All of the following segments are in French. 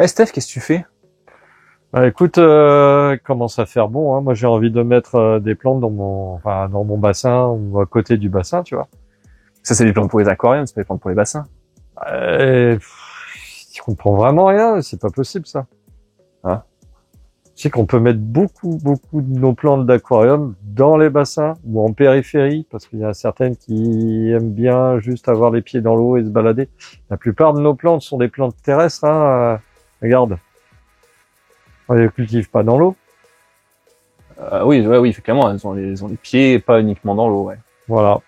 Eh Steph, qu'est-ce que tu fais? Bah, écoute, commence à faire bon, hein. Moi, j'ai envie de mettre des plantes dans mon bassin ou à côté du bassin, tu vois. Ça, c'est des plantes pour les aquariums, c'est pas des plantes pour les bassins. Je comprends vraiment rien. C'est pas possible, ça. Hein? Tu sais qu'on peut mettre beaucoup de nos plantes d'aquarium dans les bassins ou en périphérie, parce qu'il y a certaines qui aiment bien juste avoir les pieds dans l'eau et se balader. La plupart de nos plantes sont des plantes terrestres, hein. Regarde. On les cultive pas dans l'eau. Oui, clairement, elles ont les pieds pas uniquement dans l'eau, ouais. Voilà.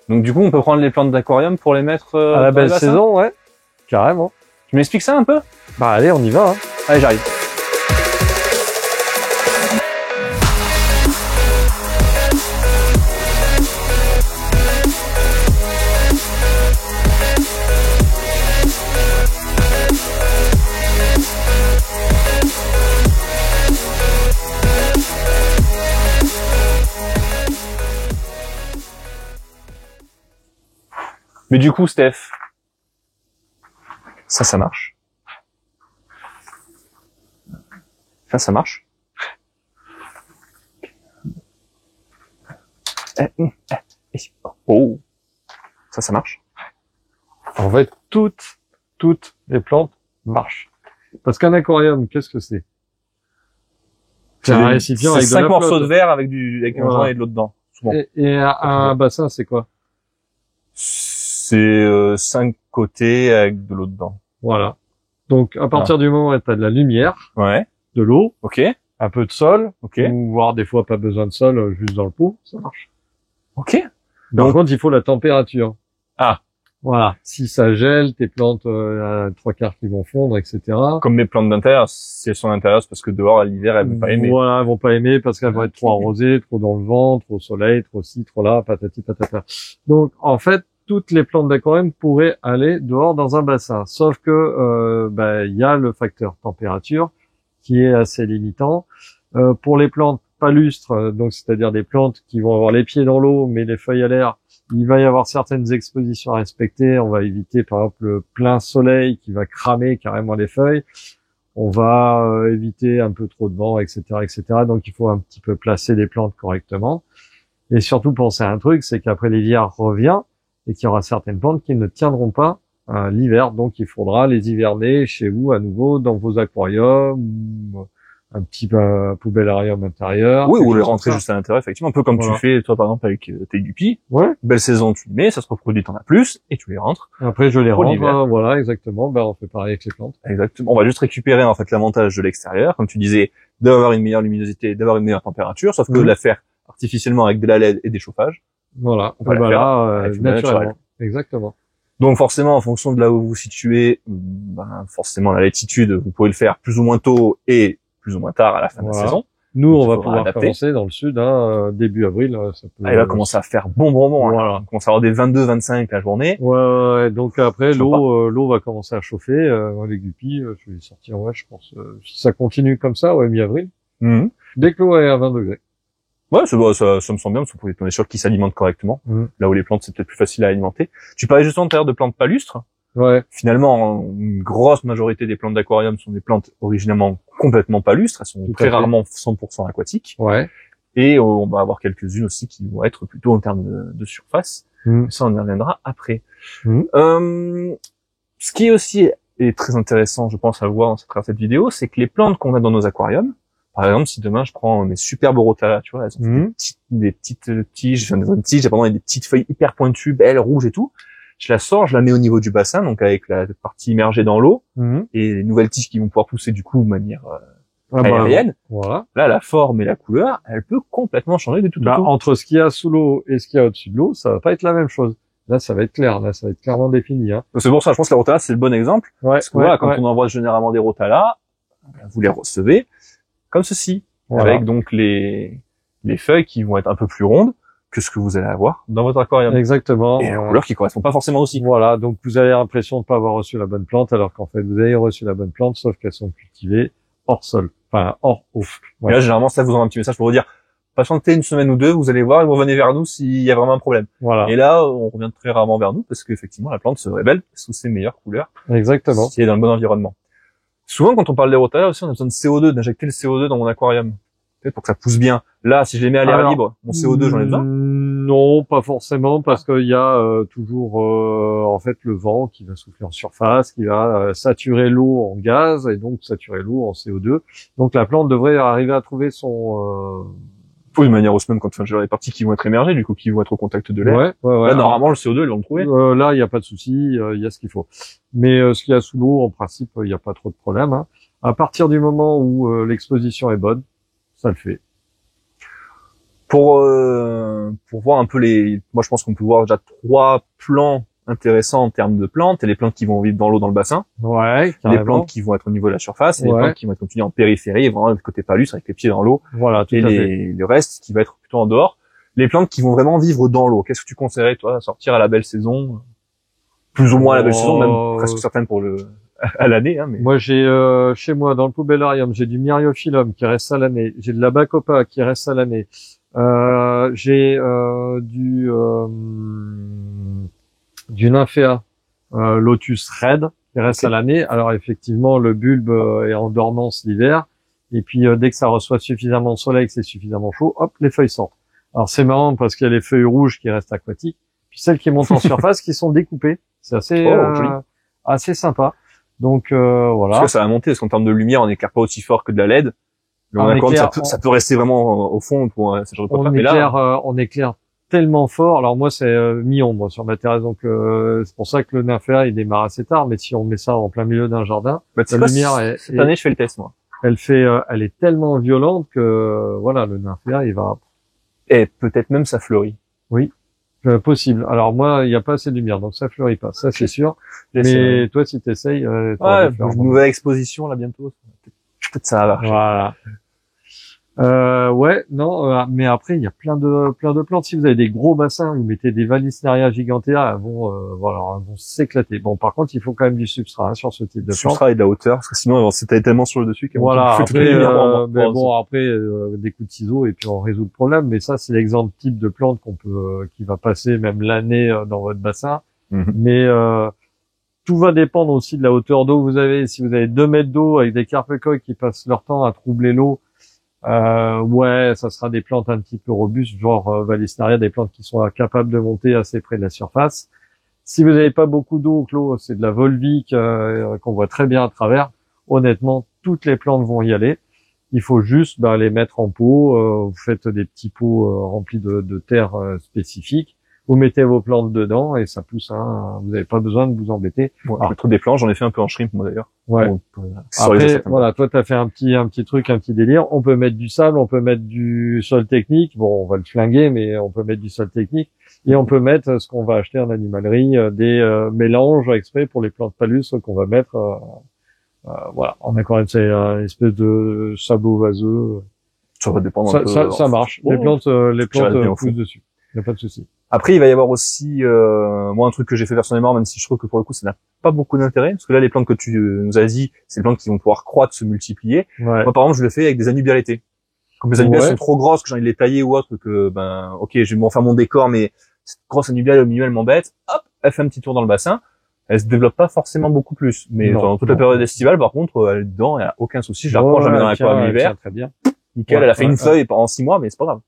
Donc du coup, on peut prendre les plantes d'aquarium pour les mettre À la dans le belle bassin. saison, ouais. Carrément. Tu m'expliques ça un peu? Bah allez, on y va, hein. Allez, j'arrive. Mais du coup, Steph, ça marche. Ça marche. Oh, ça marche. En fait, toutes les plantes marchent. Parce qu'un aquarium, qu'est-ce que c'est? C'est un récipient avec de la 5 morceaux flotte. de verre avec avec un Voilà. joint et de l'eau dedans. Souvent. Et un bassin, c'est quoi? C'est 5 côtés avec de l'eau dedans. Voilà. Donc, à partir du moment où tu as de la lumière, Ouais. de l'eau, Ok. un peu de sol, Ok. ou voire des fois pas besoin de sol, juste dans le pot, ça marche. Ok. Par contre, il faut la température. Ah. Voilà. Si ça gèle, tes plantes, à 3/4 qui vont fondre, etc. Comme mes plantes d'intérieur, si elles sont à l'intérieur, c'est parce que dehors, à l'hiver, elles vont pas aimer. Voilà, elles vont pas aimer parce qu'elles vont être trop arrosées, trop dans le vent, trop au soleil, trop ci, trop là, patati patata. Donc, en fait, toutes les plantes d'aquarium pourraient aller dehors dans un bassin. Sauf que, il y a le facteur température qui est assez limitant. Pour les plantes palustres, donc c'est-à-dire des plantes qui vont avoir les pieds dans l'eau, mais les feuilles à l'air, il va y avoir certaines expositions à respecter. On va éviter, par exemple, le plein soleil qui va cramer carrément les feuilles. On va éviter un peu trop de vent, etc., etc. Donc, il faut un petit peu placer les plantes correctement. Et surtout, penser à un truc, c'est qu'après l'hiver revient et qu'il y aura certaines plantes qui ne tiendront pas l'hiver. Donc, il faudra les hiverner chez vous à nouveau dans vos aquariums, ou un petit poubellarium intérieur. Oui, ou les rentrer juste à l'intérieur, effectivement. Un peu comme Voilà. tu fais, toi, par exemple, avec tes guppies. Ouais. Belle saison, tu les mets, ça se reproduit, t'en as plus, et tu les rentres. Après, je les Pour rentre. l'hiver. Voilà, exactement. On fait pareil avec les plantes. Exactement. On va juste récupérer, en fait, l'avantage de l'extérieur. Comme tu disais, d'avoir une meilleure luminosité, d'avoir une meilleure température, sauf que la faire artificiellement avec de la LED et des chauffages. Voilà. On va la faire avec une naturellement. naturelle. Exactement. Donc forcément, en fonction de là où vous vous situez, forcément la latitude, vous pouvez le faire plus ou moins tôt et plus ou moins tard à la fin de la saison. Nous, Donc, on il va faudra pouvoir adapter. commencer dans le sud, début avril. Ça peut... Ah, il va commencer à faire bon. Voilà. On commence à avoir des 22-25 la journée. Ouais. Donc après, Sympa. l'eau va commencer à chauffer. Les guppies, je vais les sortir, je pense. Si ça continue comme ça, mi-avril. Mhm. Dès que l'eau est à 20 degrés. Ouais, ça me semble bien, parce qu'on est sûr qu'ils s'alimentent correctement. Là où les plantes, c'est peut-être plus facile à alimenter. Tu parlais justement tout à l'heure de plantes palustres. Ouais. Finalement, une grosse majorité des plantes d'aquarium sont des plantes originalement complètement palustres. Elles sont Tout très à fait. rarement 100% aquatiques. Ouais. Et on va avoir quelques-unes aussi qui vont être plutôt en termes de surface. Ça, on y reviendra après. Ce qui aussi est très intéressant, je pense, à voir à travers cette vidéo, c'est que les plantes qu'on a dans nos aquariums, par exemple, si demain je prends mes superbes rotala, tu vois, elles ont des petites tiges, et des petites feuilles hyper pointues, belles, rouges et tout. Je la sors, je la mets au niveau du bassin, donc avec la partie immergée dans l'eau, et les nouvelles tiges qui vont pouvoir pousser du coup de manière aérienne. Voilà. Là, la forme et la couleur, elle peut complètement changer de tout au tout. Entre ce qu'il y a sous l'eau et ce qu'il y a au-dessus de l'eau, ça va pas être la même chose. Là, ça va être clair. Là, ça va être clairement défini. C'est pour ça, je pense que la rotala, c'est le bon exemple. Parce que voilà, quand on envoie généralement des rotalas, vous les recevez comme ceci. Voilà. Avec donc les feuilles qui vont être un peu plus rondes que ce que vous allez avoir dans votre aquarium. Exactement. Et la couleur qui correspond pas forcément aussi. Voilà. Donc, vous avez l'impression de pas avoir reçu la bonne plante, alors qu'en fait, vous avez reçu la bonne plante, sauf qu'elles sont cultivées hors sol. Enfin, hors eau. Ouais. Et là, généralement, ça vous envoie un petit message pour vous dire, patientez une semaine ou deux, vous allez voir, et vous revenez vers nous s'il y a vraiment un problème. Voilà. Et là, on revient très rarement vers nous parce qu'effectivement, la plante se révèle sous ses meilleures couleurs. Exactement. Si elle est dans le bon environnement. Souvent, quand on parle des rotarias aussi, on a besoin de CO2, d'injecter le CO2 dans mon aquarium. Peut-être pour que ça pousse bien. Là, si je les mets à l'air libre, mon CO2, j'en ai besoin? Non, pas forcément, parce qu'il y a toujours en fait le vent qui va souffler en surface, qui va saturer l'eau en gaz et donc saturer l'eau en CO2. Donc la plante devrait arriver à trouver son De manière osmose, quand j'ai les parties qui vont être émergées, du coup, qui vont être au contact de l'air. Ouais. Là, normalement, le CO2, ils vont le trouver. Là, il n'y a pas de souci, il y a ce qu'il faut. Mais ce qu'il y a sous l'eau, en principe, il n'y a pas trop de problème. Hein. À partir du moment où l'exposition est bonne, ça le fait. Pour voir un peu moi je pense qu'on peut voir déjà 3 plans intéressants en termes de plantes, et les plantes qui vont vivre dans l'eau dans le bassin. Ouais, carrément. Les plantes qui vont être au niveau de la surface, et les plantes qui vont être continuées en périphérie, vraiment le côté palus avec les pieds dans l'eau. Voilà, tout à fait. Le reste qui va être plutôt en dehors. Les plantes qui vont vraiment vivre dans l'eau. Qu'est-ce que tu conseillerais, toi, à sortir à la belle saison? Plus ou moins à la belle saison, même presque certaines à l'année, hein, mais. Moi, j'ai chez moi dans le poubellarium, j'ai du myriophyllum qui reste à l'année, j'ai de la bacopa qui reste à l'année, j'ai du nymphéa, lotus red qui reste à l'année. Alors effectivement, le bulbe est en dormance l'hiver, et puis dès que ça reçoit suffisamment de soleil, que c'est suffisamment chaud, hop, les feuilles sortent. Alors c'est marrant parce qu'il y a les feuilles rouges qui restent aquatiques, puis celles qui montent en surface qui sont découpées. C'est assez sympa. Donc voilà. Parce que ça va monter, parce qu'en termes de lumière, on n'éclaire pas aussi fort que de la LED. Mais ça peut rester vraiment au fond pour ce genre de portrait. On éclaire tellement fort. Alors moi, c'est mi-ombre sur ma terrasse, donc c'est pour ça que le nymphéa il démarre assez tard. Mais si on met ça en plein milieu d'un jardin, la lumière cette année, je fais le test, moi. Elle est tellement violente que voilà, le nymphéa il va. Et peut-être même ça fleurit. Oui. Possible. Alors moi, il n'y a pas assez de lumière, donc ça fleurit pas, ça c'est sûr. Mais toi, si t'essayes, une nouvelle exposition là bientôt. Peut-être ça va marcher. Voilà. Mais après il y a plein de plantes. Si vous avez des gros bassins, vous mettez des Vallisneria gigantea, elles vont s'éclater. Bon, par contre, il faut quand même du substrat sur ce type de plante. Substrat et de la hauteur, parce que sinon, on s'étale tellement sur le dessus. Voilà. Après, des coups de ciseaux et puis on résout le problème. Mais ça, c'est l'exemple type de plante qui va passer même l'année dans votre bassin. Mais tout va dépendre aussi de la hauteur d'eau que vous avez. Si vous avez 2 mètres d'eau avec des carpe-coques qui passent leur temps à troubler l'eau, ça sera des plantes un petit peu robustes, genre Vallisneria, des plantes qui sont capables de monter assez près de la surface. Si vous n'avez pas beaucoup d'eau, que l'eau c'est de la volvique qu'on voit très bien à travers, honnêtement, toutes les plantes vont y aller. Il faut juste les mettre en pot. Vous faites des petits pots remplis de terre spécifique. Vous mettez vos plantes dedans et ça pousse. Vous n'avez pas besoin de vous embêter. Je trouve des plantes, j'en ai fait un peu en shrimp moi d'ailleurs. Ouais. Après, voilà, toi t'as fait un petit truc, un petit délire. On peut mettre du sable, on peut mettre du sol technique. Bon, on va le flinguer, mais on peut mettre du sol technique et on peut mettre ce qu'on va acheter en animalerie, des mélanges exprès pour les plantes palus qu'on va mettre. En aquarium, c'est une espèce de sabot vaseux. Ça va dépendre un peu. Ça marche. Les plantes poussent dessus. Il n'y a pas de souci. Après, il va y avoir aussi, moi, un truc que j'ai fait personnellement, même si je trouve que pour le coup, ça n'a pas beaucoup d'intérêt, parce que là, les plantes que tu nous as dit, c'est des plantes qui vont pouvoir croître, se multiplier. Ouais. Moi, par exemple, je le fais avec des anubiales l'été. Comme les anubiales sont trop grosses, que j'ai envie de les tailler ou autre, que, je vais m'en faire mon décor, mais cette grosse anubiale au milieu, elle m'embête. Hop, elle fait un petit tour dans le bassin. Elle se développe pas forcément beaucoup plus. Mais dans toute la période estivale, par contre, elle est dedans, il n'y a aucun souci. Je la reprends jamais dans l'aquarium l'hiver. Très bien. Nickel, elle a fait une feuille pendant 6 mois, mais c'est pas grave.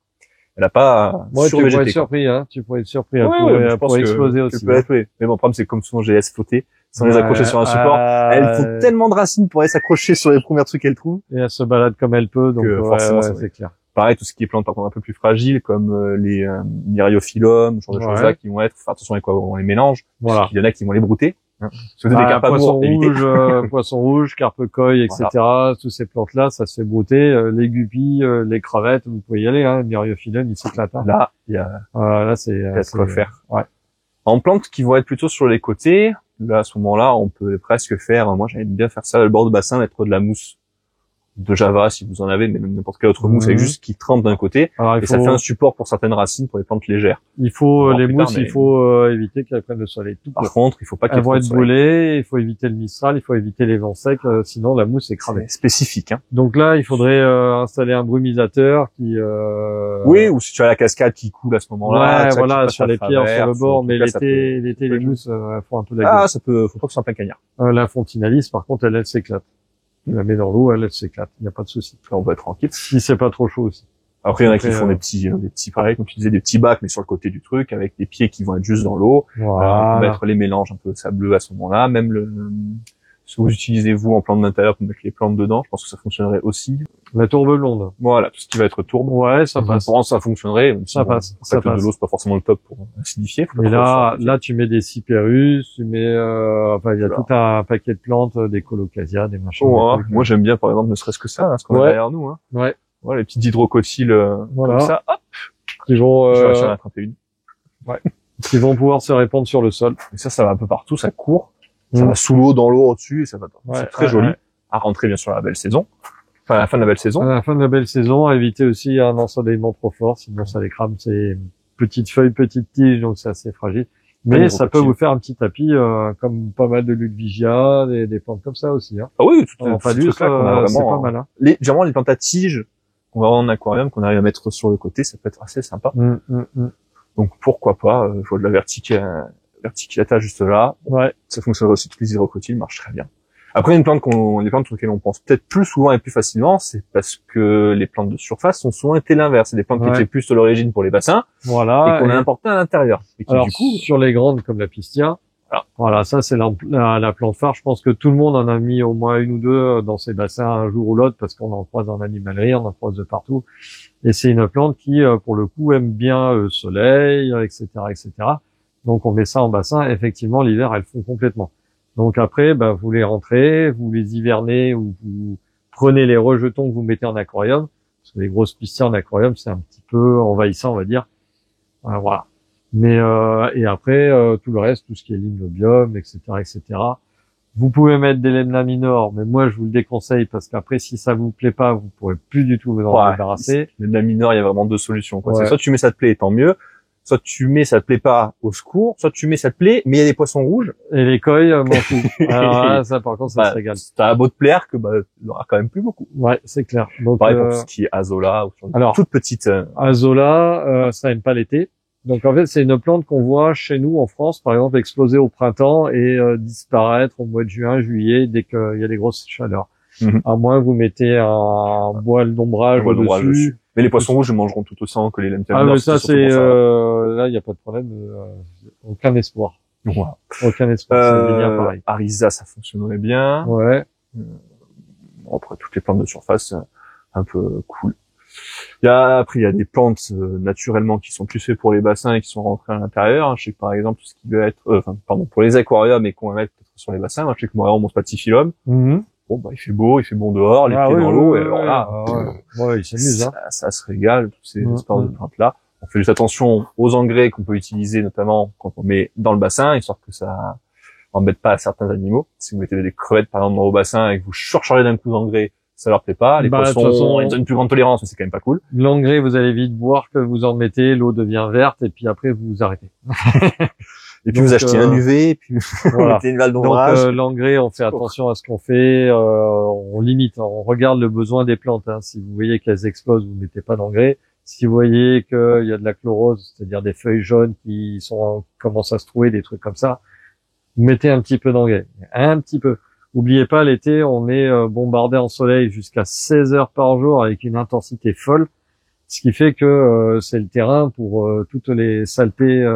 Elle a pas tu pourrais être surpris, tu pourrais être surpris. Elle pourrait exploser aussi. Mais bon, le problème, c'est comme souvent, j'ai laissé flotter, sans les accrocher sur un support. Elle faut tellement de racines pour aller s'accrocher sur les premiers trucs qu'elle trouve. Et elle se balade comme elle peut, donc forcément, c'est clair. Pareil, tout ce qui est plantes, par contre, un peu plus fragiles, comme les myriophyllum, ce genre de choses-là, qui vont être, attention avec quoi on les mélange. Voilà. Il y en a qui vont les brouter. Poisson rouge, carpe-coille, etc. Voilà. Tous ces plantes-là, ça se fait brouter. Les guppies, les crevettes, vous pouvez y aller. Myriophyllum, il s'éclate. Là, il y a. Là, c'est quoi faire. Ouais. En plantes qui vont être plutôt sur les côtés, là, à ce moment-là, on peut presque faire. Moi, j'aime bien faire ça, le bord de bassin, mettre de la mousse de Java si vous en avez, mais même n'importe quelle autre mousse avec juste qui trempe d'un côté. Alors, ça fait un support pour certaines racines pour les plantes légères. Il faut les mousses, il faut éviter qu'elles prennent le soleil tout par contre, il faut pas qu'elles vont être brûlées, il faut éviter le mistral, il faut éviter les vents secs, sinon la mousse est cramée. C'est spécifique, hein. Donc là, il faudrait installer un brumisateur qui oui, ou si tu as la cascade qui coule à ce moment-là, sur les pierres, sur le bord, mais l'été les mousses font un peu la gueule. Faut pas que ce soit en plein cagnard. La fontinalis, par contre, elle s'éclate. Tu la mets dans l'eau, elle s'éclate. Il n'y a pas de souci. Là, on va être tranquille. Si c'est pas trop chaud aussi. Après, il y en a qui font des petits, pareil, comme tu disais, des petits bacs, mais sur le côté du truc, avec des pieds qui vont être juste dans l'eau. Voilà. On va mettre les mélanges un peu sableux à ce moment-là. Même ce que vous utilisez, vous, en plante d'intérieur pour mettre les plantes dedans, je pense que ça fonctionnerait aussi. La tourbe blonde. Voilà, tout ce qui va être tourbe. Ouais, ça passe. Pour ça fonctionnerait. Même si, ça passe. Ça passe. De l'eau, c'est pas forcément le top pour acidifier. Et là, tu mets des cyperus, tu mets, enfin, il y a tout un paquet de plantes, des colocasia, des machins. Ouais, moi, j'aime bien, par exemple, ne serait-ce que ça, hein, ce qu'on a derrière nous, hein. Ouais. Voilà, les petites hydrocotyles, comme ça, hop. Qui vont, je vais en attraper une. Ouais. Qui vont pouvoir se répandre sur le sol. Et ça va un peu partout, ça court. Ça va sous l'eau, dans l'eau, au-dessus, et ça va. C'est très joli. À rentrer, bien sûr, à la belle saison. Enfin, à la fin de la belle saison. À la fin de la belle saison, à éviter aussi un ensoleillement trop fort, sinon ça les crame. C'est petites feuilles, petites tiges, donc c'est assez fragile. Mais ça peut vous faire un petit tapis, comme pas mal de Ludwigia, des plantes comme ça aussi, hein. Ah oui, tout c'est pas mal, hein. Généralement, les plantes à tiges qu'on va avoir en aquarium, qu'on arrive à mettre sur le côté, ça peut être assez sympa. Donc, pourquoi pas, je vois de la verticillata juste là. Ouais. Ça fonctionnerait aussi, tous les hydrocotyles marchent très bien. Après, les plantes sur lesquelles on pense peut-être plus souvent et plus facilement, c'est parce que les plantes de surface ont souvent été l'inverse. C'est des plantes qui étaient plus de l'origine pour les bassins. Voilà. Et qu'on a importées à l'intérieur. Et qui, alors, du coup, sur les grandes comme la pistia. Voilà, ça, c'est la plante phare. Je pense que tout le monde en a mis au moins une ou deux dans ses bassins un jour ou l'autre parce qu'on en croise en animalerie, on en croise de partout. Et c'est une plante qui, pour le coup, aime bien le soleil, etc., etc. Donc, on met ça en bassin. Effectivement, l'hiver, elles font complètement. Donc après, vous les rentrez, vous les hivernez ou vous prenez les rejetons que vous mettez en aquarium. Parce que les grosses pistias en aquarium, c'est un petit peu envahissant, on va dire. Voilà. Mais et après, tout le reste, tout ce qui est limnobium, etc., etc. Vous pouvez mettre des lemna minor, mais moi, je vous le déconseille parce qu'après, si ça vous plaît pas, vous pourrez plus du tout vous en débarrasser. Lemna minor, il y a vraiment deux solutions, quoi. C'est soit tu mets ça te plaît, tant mieux. Soit tu mets ça te plaît pas, au secours. Soit tu mets ça te plaît, mais il y a des poissons rouges. Et les coilles, m'en fous. Alors là, ça, par contre, ça se régale. T'as beau te plaire que, il aura quand même plus beaucoup. Ouais, c'est clair. Donc, pareil pour tout ce qui est azola ou sur toute petite. Azola, ça aime pas l'été. Donc, en fait, c'est une plante qu'on voit chez nous en France, par exemple, exploser au printemps et disparaître au mois de juin, juillet, dès qu'il y a des grosses chaleurs. À moins vous mettez un voile d'ombrage dessus. Mais les poissons rouges mangeront tout autant que les lemna minor. Ah, mais ça, c'est là, il n'y a pas de problème. Aucun espoir. Voilà. Aucun espoir. C'est bien pareil. Arisa, ça fonctionnerait bien. Ouais. Après, toutes les plantes de surface, un peu cool. Après, il y a des plantes, naturellement, qui sont plus faites pour les bassins et qui sont rentrées à l'intérieur. Je sais que, par exemple, tout ce qui va être, pour les aquariums et qu'on va mettre peut-être sur les bassins. Moi, je sais que moi, mon spathiphyllum. Bon, il fait beau, il fait bon dehors, les pieds dans l'eau, et alors là. Il s'amuse, hein. Ça se régale, tous ces sports de plantes-là. On fait juste attention aux engrais qu'on peut utiliser, notamment quand on met dans le bassin, histoire que ça embête pas certains animaux. Si vous mettez des crevettes, par exemple, dans vos bassins et que vous surchargez d'un coup d'engrais, ça leur plaît pas. Les poissons, ils ont une plus grande tolérance, mais c'est quand même pas cool. L'engrais, vous allez vite voir que vous en mettez, l'eau devient verte, et puis après, vous arrêtez. Et puis vous achetez un UV, et puis vous mettez une valve d'ombrage. Donc l'engrais, on fait attention à ce qu'on fait, on limite, on regarde le besoin des plantes. Hein. Si vous voyez qu'elles explosent, vous mettez pas d'engrais. Si vous voyez qu'il y a de la chlorose, c'est-à-dire des feuilles jaunes qui commencent à se trouver, des trucs comme ça, vous mettez un petit peu d'engrais, un petit peu. Oubliez pas, l'été, on est bombardé en soleil jusqu'à 16 heures par jour avec une intensité folle, ce qui fait que c'est le terrain pour toutes les saletés,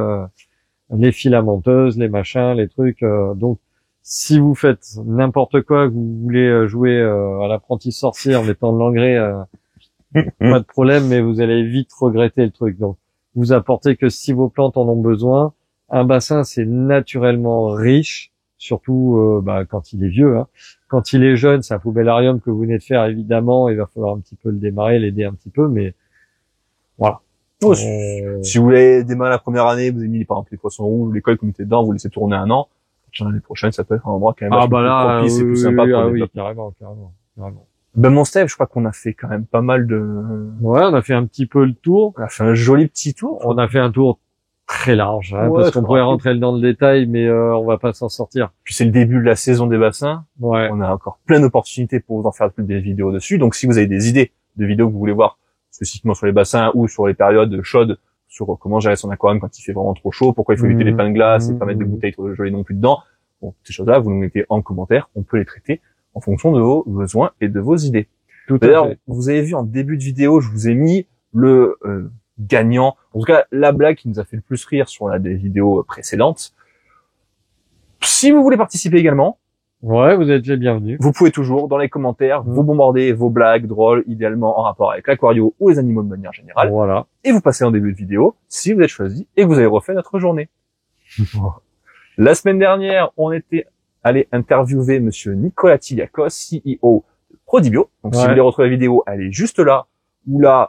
les filamenteuses, les machins, les trucs. Donc, si vous faites n'importe quoi, que vous voulez jouer à l'apprenti sorcier en mettant de l'engrais, pas de problème, mais vous allez vite regretter le truc. Donc, vous apportez que si vos plantes en ont besoin. Un bassin, c'est naturellement riche, surtout quand il est vieux. Hein. Quand il est jeune, c'est un poubellarium que vous venez de faire, évidemment. Il va falloir un petit peu le démarrer, l'aider un petit peu, mais voilà. Si vous voulez démarrer la première année, vous avez mis par exemple les poissons rouges, l'école que vous mettez dedans, vous laissez tourner un an. L'année prochaine, ça peut être un endroit quand même plus propice et plus sympa pour les carrément. Mon Steve, je crois qu'on a fait quand même pas mal de... Ouais, on a fait un petit peu le tour. On a fait un joli petit tour. On a fait un tour très large, hein, parce qu'on pourrait rentrer dans le détail, mais on va pas s'en sortir. Puis c'est le début de la saison des bassins. Ouais. On a encore plein d'opportunités pour vous en faire des vidéos dessus. Donc si vous avez des idées de vidéos que vous voulez voir spécifiquement sur les bassins ou sur les périodes chaudes, sur comment gérer son aquarium quand il fait vraiment trop chaud, pourquoi il faut éviter les pains de glace et pas mettre de bouteilles trop jolies non plus dedans, bon, ces choses-là, vous nous mettez en commentaire, on peut les traiter. en fonction de vos besoins et de vos idées. Tout à D'ailleurs, fait. vous avez vu en début de vidéo, je vous ai mis le gagnant, en tout cas la blague qui nous a fait le plus rire sur des vidéos précédentes. Si vous voulez participer également, Ouais, vous êtes les bienvenus. vous pouvez toujours dans les commentaires vous bombarder vos blagues drôles, idéalement en rapport avec l'aquario ou les animaux de manière générale, Voilà. et vous passez en début de vidéo si vous êtes choisi et que vous avez refait notre journée. La semaine dernière, on était allé interviewer monsieur Nicolas Tiliakos, CEO de Prodibio. Donc si vous voulez retrouver la vidéo, elle est juste là,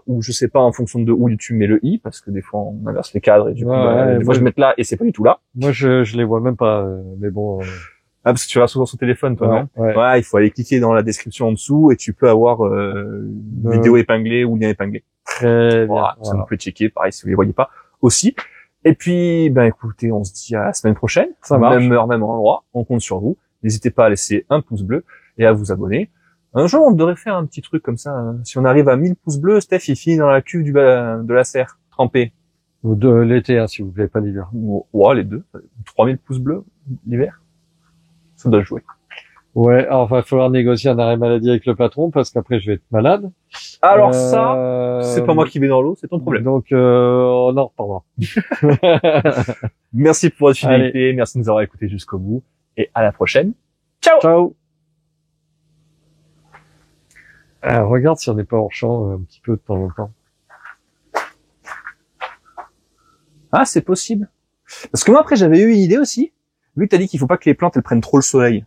ou je sais pas en fonction de où YouTube met le i, parce que des fois on inverse les cadres et du coup, des fois je mets là et c'est pas du tout là. Moi, je les vois même pas, mais bon. Ah, parce que tu vas souvent sur ton téléphone, toi, non? Ouais. Ouais, il faut aller cliquer dans la description en dessous et tu peux avoir vidéo épinglée ou lien épinglé. Très bien. Voilà, ça vous pouvez checker, pareil, si vous les voyez pas aussi. Et puis, ben écoutez, on se dit à la semaine prochaine. Ça marche. Même heure, même endroit. On compte sur vous. N'hésitez pas à laisser un pouce bleu et à vous abonner. Un jour, on devrait faire un petit truc comme ça. Hein. Si on arrive à 1000 pouces bleus, Steph, il finit dans la cuve de la serre, trempée. Ou de l'été, hein, s'il vous plaît, pas l'hiver. Ouais, les deux. 3000 pouces bleus l'hiver. Ça doit jouer. Ouais, alors il va falloir négocier un arrêt maladie avec le patron parce qu'après je vais être malade. Alors ça, c'est pas moi qui vais dans l'eau, c'est ton problème. Donc on en reparlera. Merci pour votre fidélité, merci de nous avoir écoutés jusqu'au bout et à la prochaine. Ciao. Ciao. Regarde si on n'est pas hors champ un petit peu de temps en temps. Ah, c'est possible. Parce que moi après j'avais eu une idée aussi. Vu que t'as dit qu'il faut pas que les plantes elles prennent trop le soleil.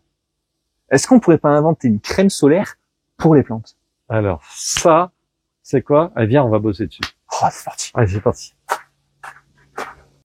Est-ce qu'on pourrait pas inventer une crème solaire pour les plantes? Alors ça, c'est quoi? Viens, on va bosser dessus. Oh, c'est parti. Allez, c'est parti.